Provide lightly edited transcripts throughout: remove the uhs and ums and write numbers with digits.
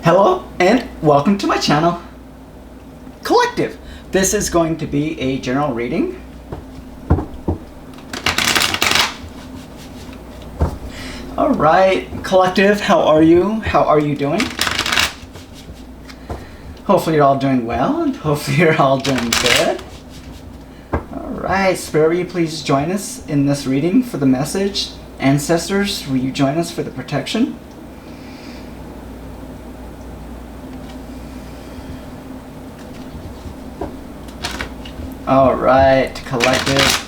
Hello and welcome to my channel, Collective. This is going to be a general reading. Alright, Collective, how are you? How are you doing? Hopefully you're all doing well and hopefully you're all doing good. Alright, Spirit, will you please join us in this reading for the message? Ancestors, will you join us for the protection? All right, Collective.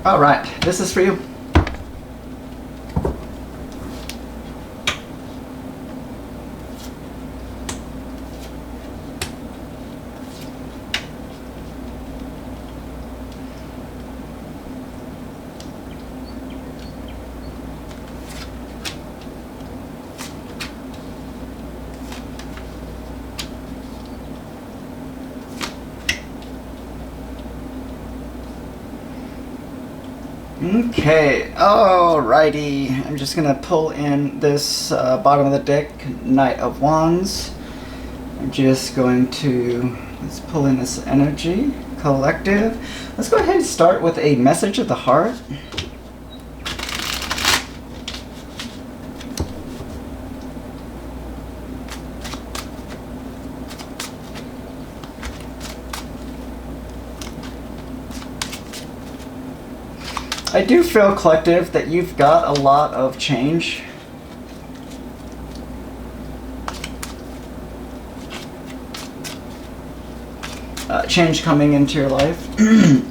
All right, this is for you. Okay, alrighty. I'm just gonna pull in this bottom of the deck, Knight of Wands. I'm just going to, let's pull in this energy, Collective. Let's go ahead and start with a message of the heart. I do feel, Collective, that you've got a lot of change. Change coming into your life.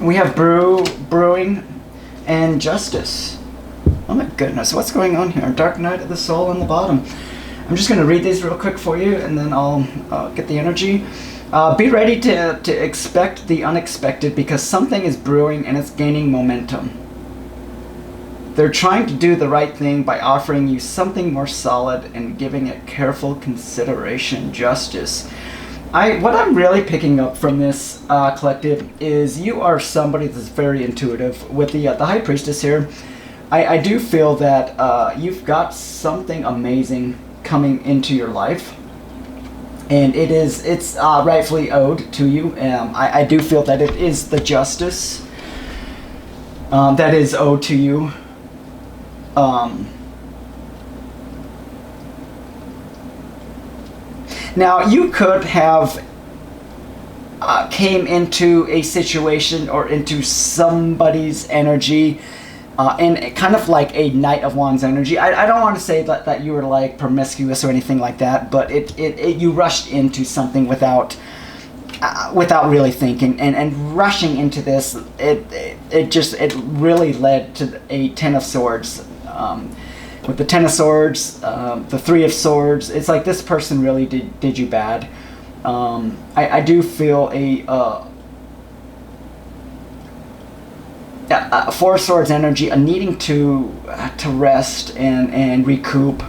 We have brewing and justice. Oh my goodness, what's going on here? Dark night of the soul on the bottom. I'm just going to read these real quick for you and then I'll get the energy. Be ready to expect the unexpected because something is brewing and it's gaining momentum. They're trying to do the right thing by offering you something more solid and giving it careful consideration. Justice. What I'm really picking up from this, Collective, is you are somebody that's very intuitive. With the High Priestess here, I do feel that you've got something amazing coming into your life. And it's rightfully owed to you. I do feel that it is the justice that is owed to you. Now you could have came into a situation or into somebody's energy and kind of like a Knight of Wands energy. I don't want to say that you were like promiscuous or anything like that, but you rushed into something without really thinking and rushing into this. It really led to a Ten of Swords. With the Ten of Swords, the Three of Swords, it's like this person really did you bad. I do feel a Four of Swords energy, a needing to rest and recoup,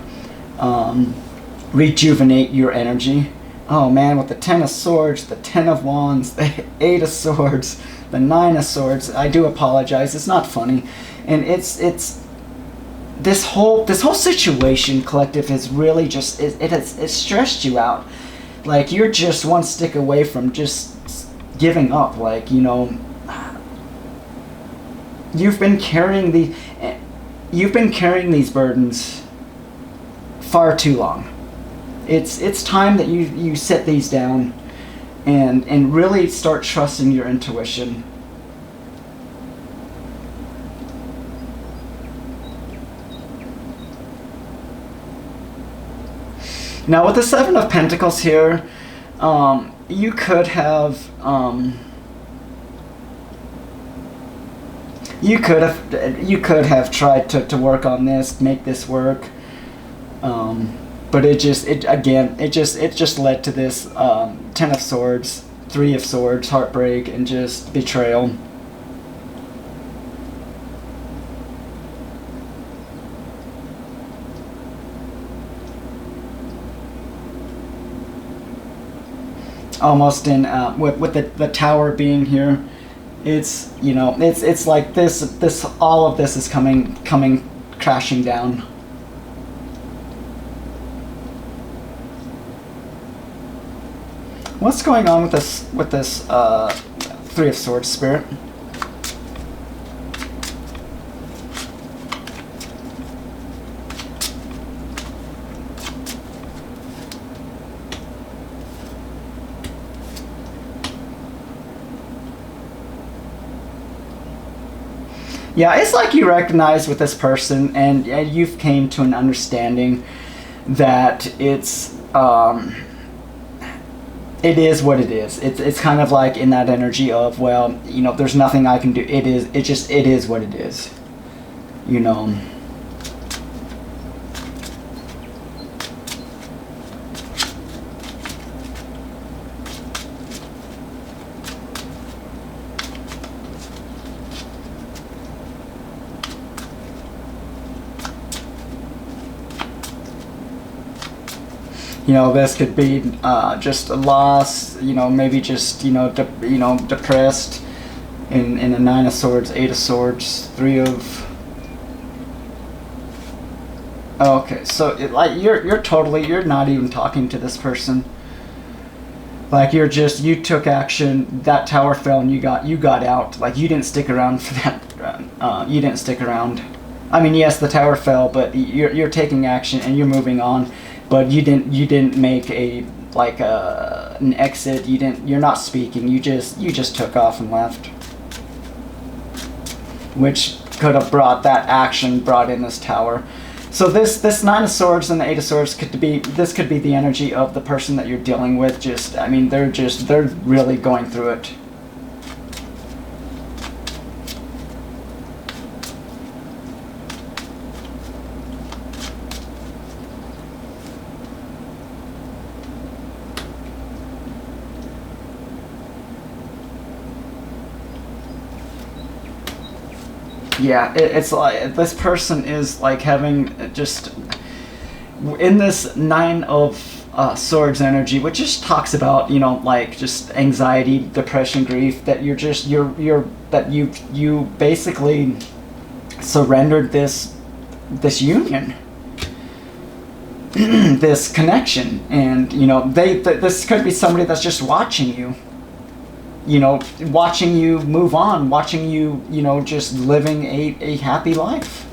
rejuvenate your energy. Oh man, with the Ten of Swords, the Ten of Wands, the Eight of Swords, the Nine of Swords, I do apologize, it's not funny. And it's this whole situation, Collective, has really just it's stressed you out. Like you're just one stick away from just giving up. Like, you know, you've been carrying these burdens far too long. It's time that you set these down and really start trusting your intuition. Now with the Seven of Pentacles here, you could have tried to work on this, make this work, but it just led to this Ten of Swords, Three of Swords, heartbreak, and just betrayal. almost in with the tower being here. It's, you know, it's like this all of this is coming crashing down. What's going on with this Three of Swords, Spirit? Yeah, it's like you recognize with this person, and you've came to an understanding that it is what it is. It's kind of like in that energy of, well, you know, there's nothing I can do. It is what it is. You know. You know, this could be just a loss. You know, maybe just depressed. In a Nine of Swords, Eight of Swords, Three of. Okay, so you're not even talking to this person. Like you took action. That tower fell, and you got out. Like you didn't stick around for that. You didn't stick around. I mean, yes, the tower fell, but you're taking action and you're moving on. But you didn't make an exit. You're not speaking. You just took off and left, which could have brought in this tower. So this Nine of Swords and the Eight of Swords could be the energy of the person that you're dealing with. They're really going through it. Yeah, it's like this person is like having just in this Nine of Swords energy, which just talks about, you know, like just anxiety, depression, grief. That you basically surrendered this union, this connection, and you know this could be somebody that's just watching you. You know, watching you move on, watching you, you know, just living a happy life.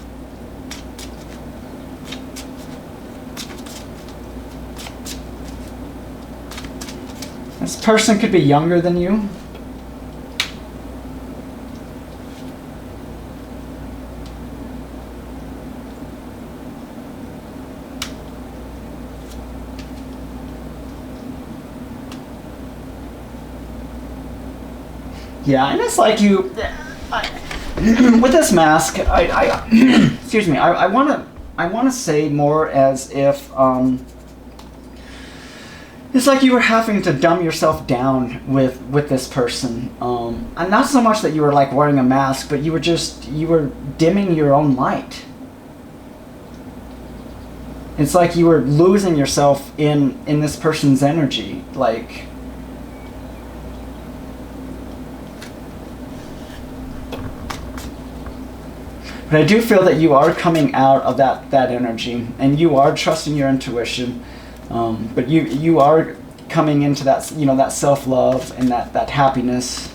This person could be younger than you. Yeah, and it's like with this mask, excuse me, I want to say more as if it's like you were having to dumb yourself down with this person, and not so much that you were like wearing a mask, but you were dimming your own light. It's like you were losing yourself in this person's energy, like. But I do feel that you are coming out of that energy, and you are trusting your intuition. But you are coming into that, you know, that self-love and that happiness.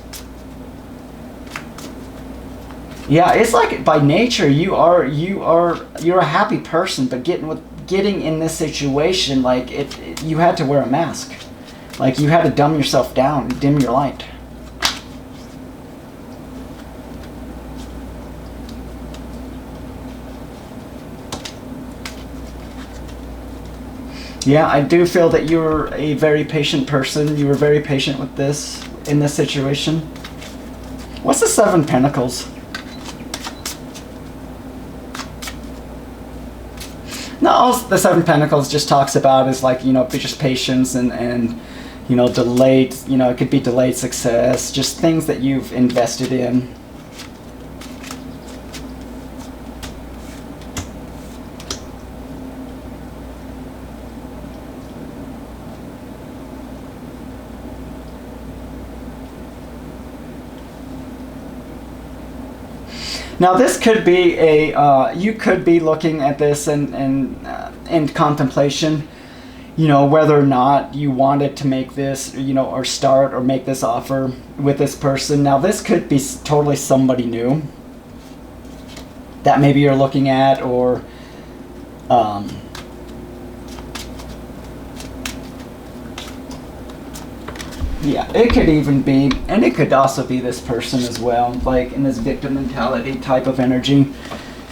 Yeah, it's like by nature you're a happy person, but getting in this situation, like you had to wear a mask, like you had to dumb yourself down, dim your light. Yeah, I do feel that you're a very patient person. You were very patient with this, in this situation. What's the Seven of Pentacles? No, all the Seven of Pentacles just talks about is like, you know, just patience and you know, delayed, you know, it could be delayed success, just things that you've invested in. Now this could be you could be looking at this in contemplation, whether or not you wanted to make this, or start or make this offer with this person. Now this could be totally somebody new that maybe you're looking at, or yeah, it could even be, and it could also be this person as well, like in this victim mentality type of energy,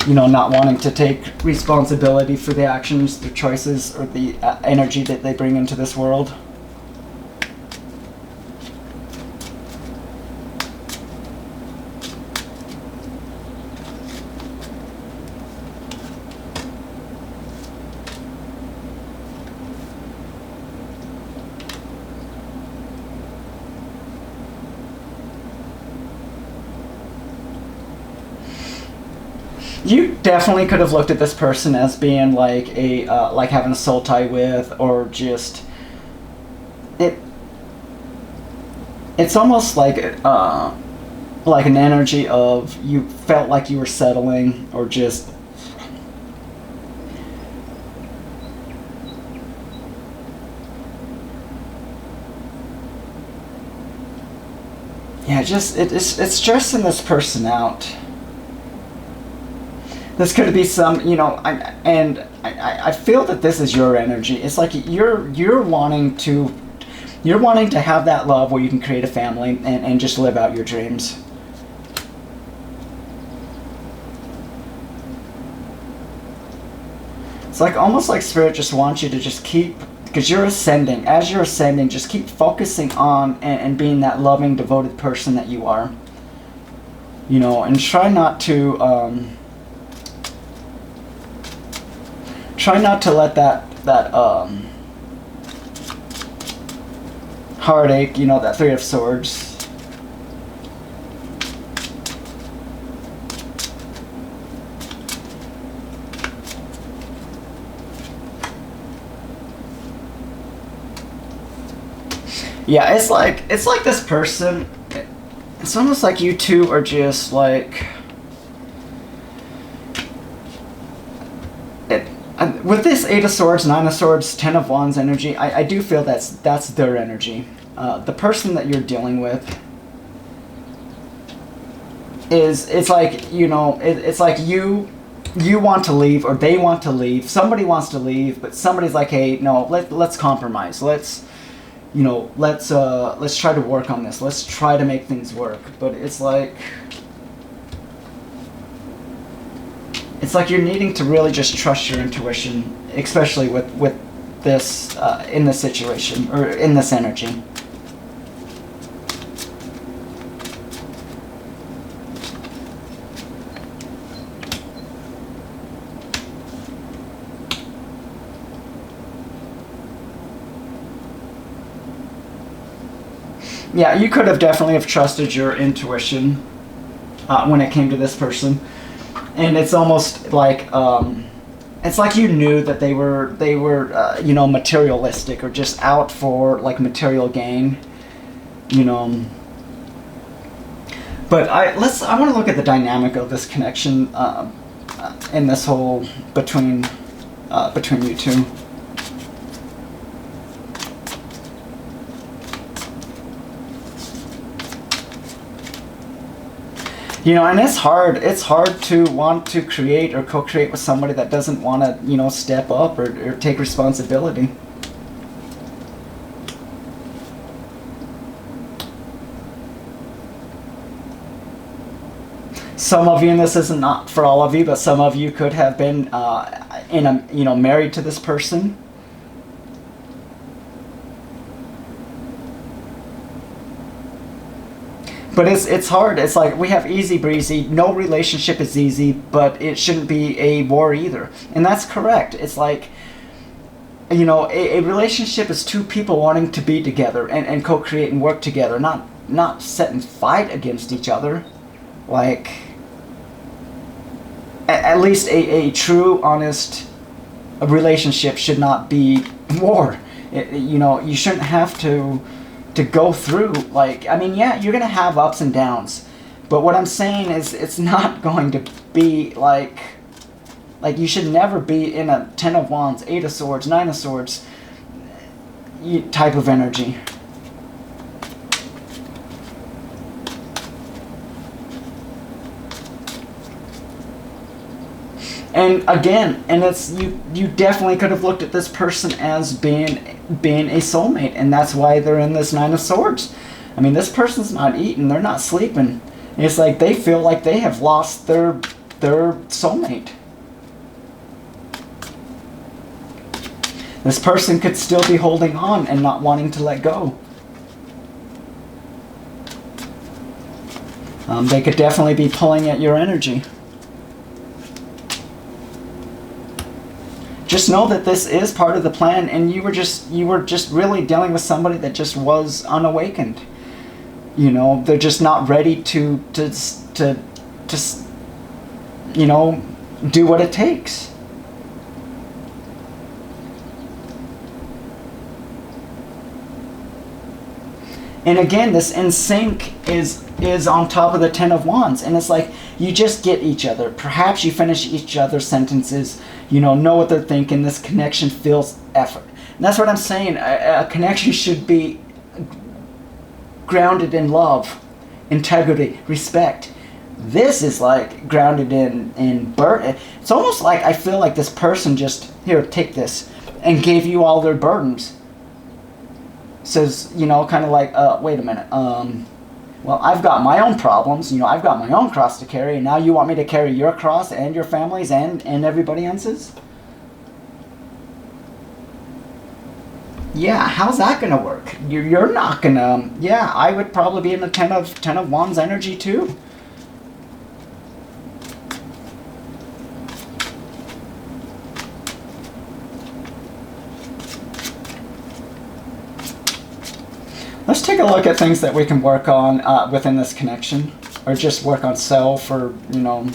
not wanting to take responsibility for the actions, their choices, or the energy that they bring into this world. You definitely could have looked at this person as being like like having a soul tie with, or just it's almost like an energy of you felt like you were settling, or just yeah, just it's stressing this person out. This could be some, I feel that this is your energy. It's like you're wanting to have that love where you can create a family and just live out your dreams. It's like almost like Spirit just wants you to just keep, because you're ascending. As you're ascending, just keep focusing on and being that loving, devoted person that you are. And try not to let that heartache, that Three of Swords. Yeah, it's like this person, it's almost like you two are just like, with this Eight of Swords, Nine of Swords, Ten of Wands energy, I do feel that's their energy. The person that you're dealing with it's like, it's like you want to leave, or they want to leave. Somebody wants to leave, but somebody's like, hey, no, let's compromise. Let's try to work on this. Let's try to make things work. But it's like you're needing to really just trust your intuition, especially with this in this situation, or in this energy. Yeah, you could have definitely have trusted your intuition when it came to this person, and it's almost like it's like you knew that they were materialistic, or just out for like material gain, But I want to look at the dynamic of this connection in this whole between you two. And it's hard to want to create or co-create with somebody that doesn't want to, step up or take responsibility. Some of you, and this isn't not for all of you, but some of you could have been married to this person. But it's hard. It's like we have easy breezy. No relationship is easy, but it shouldn't be a war either. And that's correct. It's like, a relationship is two people wanting to be together and co-create and work together, not set and fight against each other. Like, at least a true, honest relationship should not be war. You shouldn't have to go through, like, yeah, you're going to have ups and downs, But what I'm saying is it's not going to be like you should never be in a 10 of Wands, 8 of Swords, 9 of Swords type of energy. And again, and it's you definitely could have looked at this person as being a soulmate, and that's why they're in this 9 of Swords. I mean, this person's not eating, they're not sleeping. It's like they feel like they have lost their soulmate. This person could still be holding on and not wanting to let go. They could definitely be pulling at your energy. Just know that this is part of the plan, and you were just really dealing with somebody that just was unawakened. You know, they're just not ready to you know, do what it takes. And again, this in sync is on top of the 10 of Wands, and it's like you just get each other. Perhaps you finish each other's sentences. You know what they're thinking. This connection feels effort. And that's what I'm saying. A connection should be grounded in love, integrity, respect. This is like grounded in burden. It's almost like I feel like this person just, here, take this, and gave you all their burdens. Says, you know, kind of like, wait a minute, well, I've got my own problems, you know, I've got my own cross to carry, and now you want me to carry your cross and your family's and everybody else's? Yeah, how's that gonna work? You're not gonna, yeah, I would probably be in the 10 of Wands energy too. Let's take a look at things that we can work on within this connection, or just work on self, or, you know.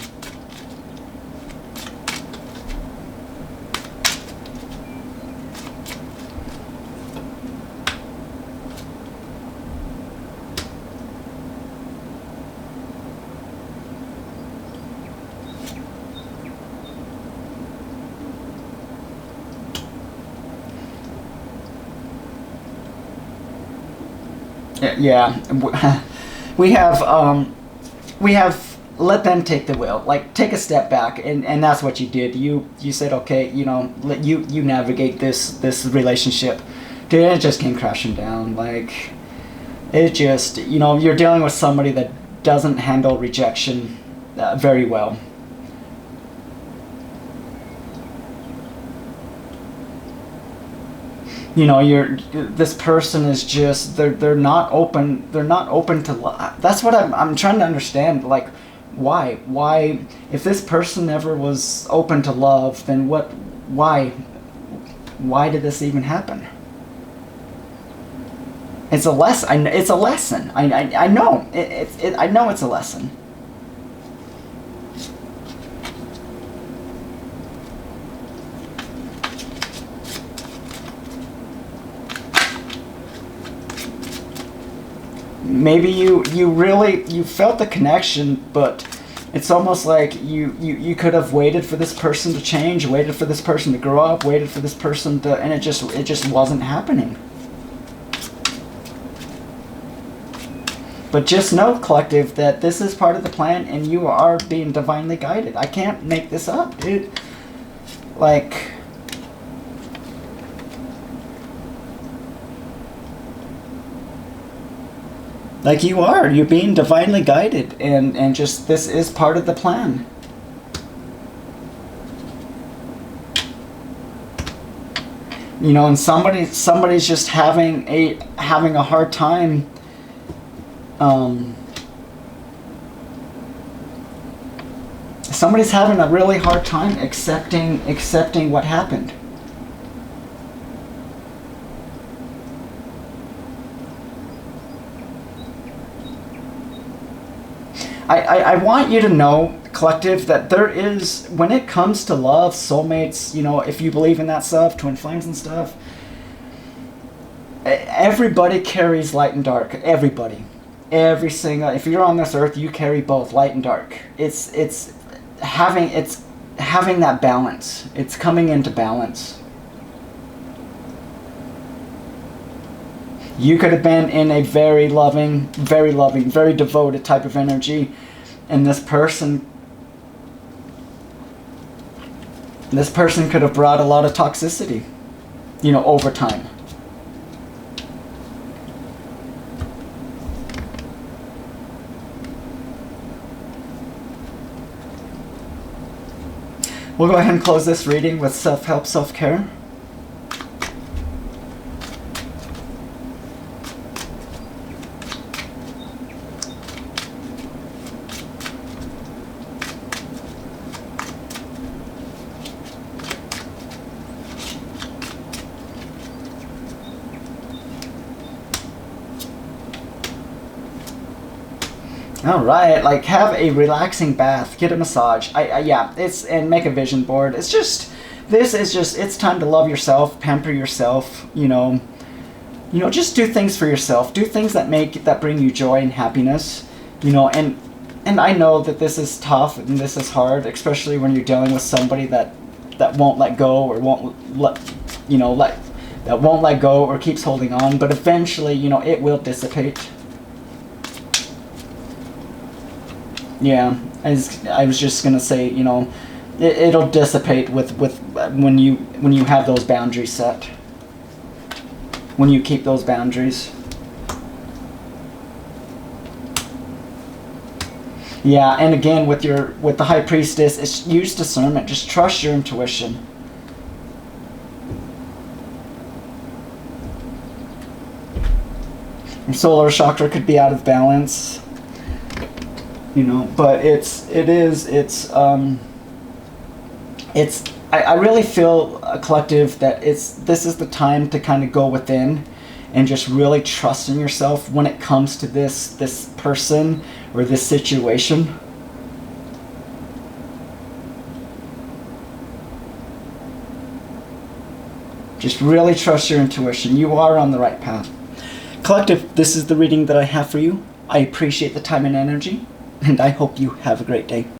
Yeah, we have let them take the wheel. Like, take a step back, and that's what you did. You said, okay, you know, let you navigate this relationship. Dude, it just came crashing down. Like, it just, you know, you're dealing with somebody that doesn't handle rejection very well. You know, this person is just, they're not open to love. That's what I'm trying to understand. Like, why if this person never was open to love, then why did this even happen? It's a lesson. It's a lesson. I know I know it's a lesson. Maybe you felt the connection, but it's almost like you could have waited for this person to change, waited for this person to grow up, waited for this person to, and it just wasn't happening. But just know, collective, that this is part of the plan, and you are being divinely guided. I can't make this up, dude. Like, you're being divinely guided, and just, this is part of the plan. You know, and somebody's just having a hard time somebody's having a really hard time accepting what happened. I want you to know, collective, that there is, when it comes to love, soulmates, you know, if you believe in that stuff, twin flames and stuff, everybody carries light and dark. Everybody. every single, if you're on this earth, you carry both light and dark. It's having that balance. It's coming into balance. You could have been in a very loving, very devoted type of energy, and this person could have brought a lot of toxicity, you know, over time. We'll go ahead and close this reading with self-help, self-care. All right, like have a relaxing bath, get a massage. Yeah, and make a vision board. It's just, it's time to love yourself, pamper yourself. You know, just do things for yourself. Do things that bring you joy and happiness. You know, and I know that this is tough and this is hard, especially when you're dealing with somebody that won't let go or that won't let go or keeps holding on. But eventually, you know, it will dissipate. Yeah, I was just gonna say, you know, it'll dissipate with when you have those boundaries set. When you keep those boundaries. Yeah, and again with the High Priestess, it's use discernment. Just trust your intuition. Your solar chakra could be out of balance. You know, but I really feel a collective that this is the time to kind of go within and just really trust in yourself when it comes to this person or this situation. Just really trust your intuition. You are on the right path. Collective, this is the reading that I have for you. I appreciate the time and energy, and I hope you have a great day.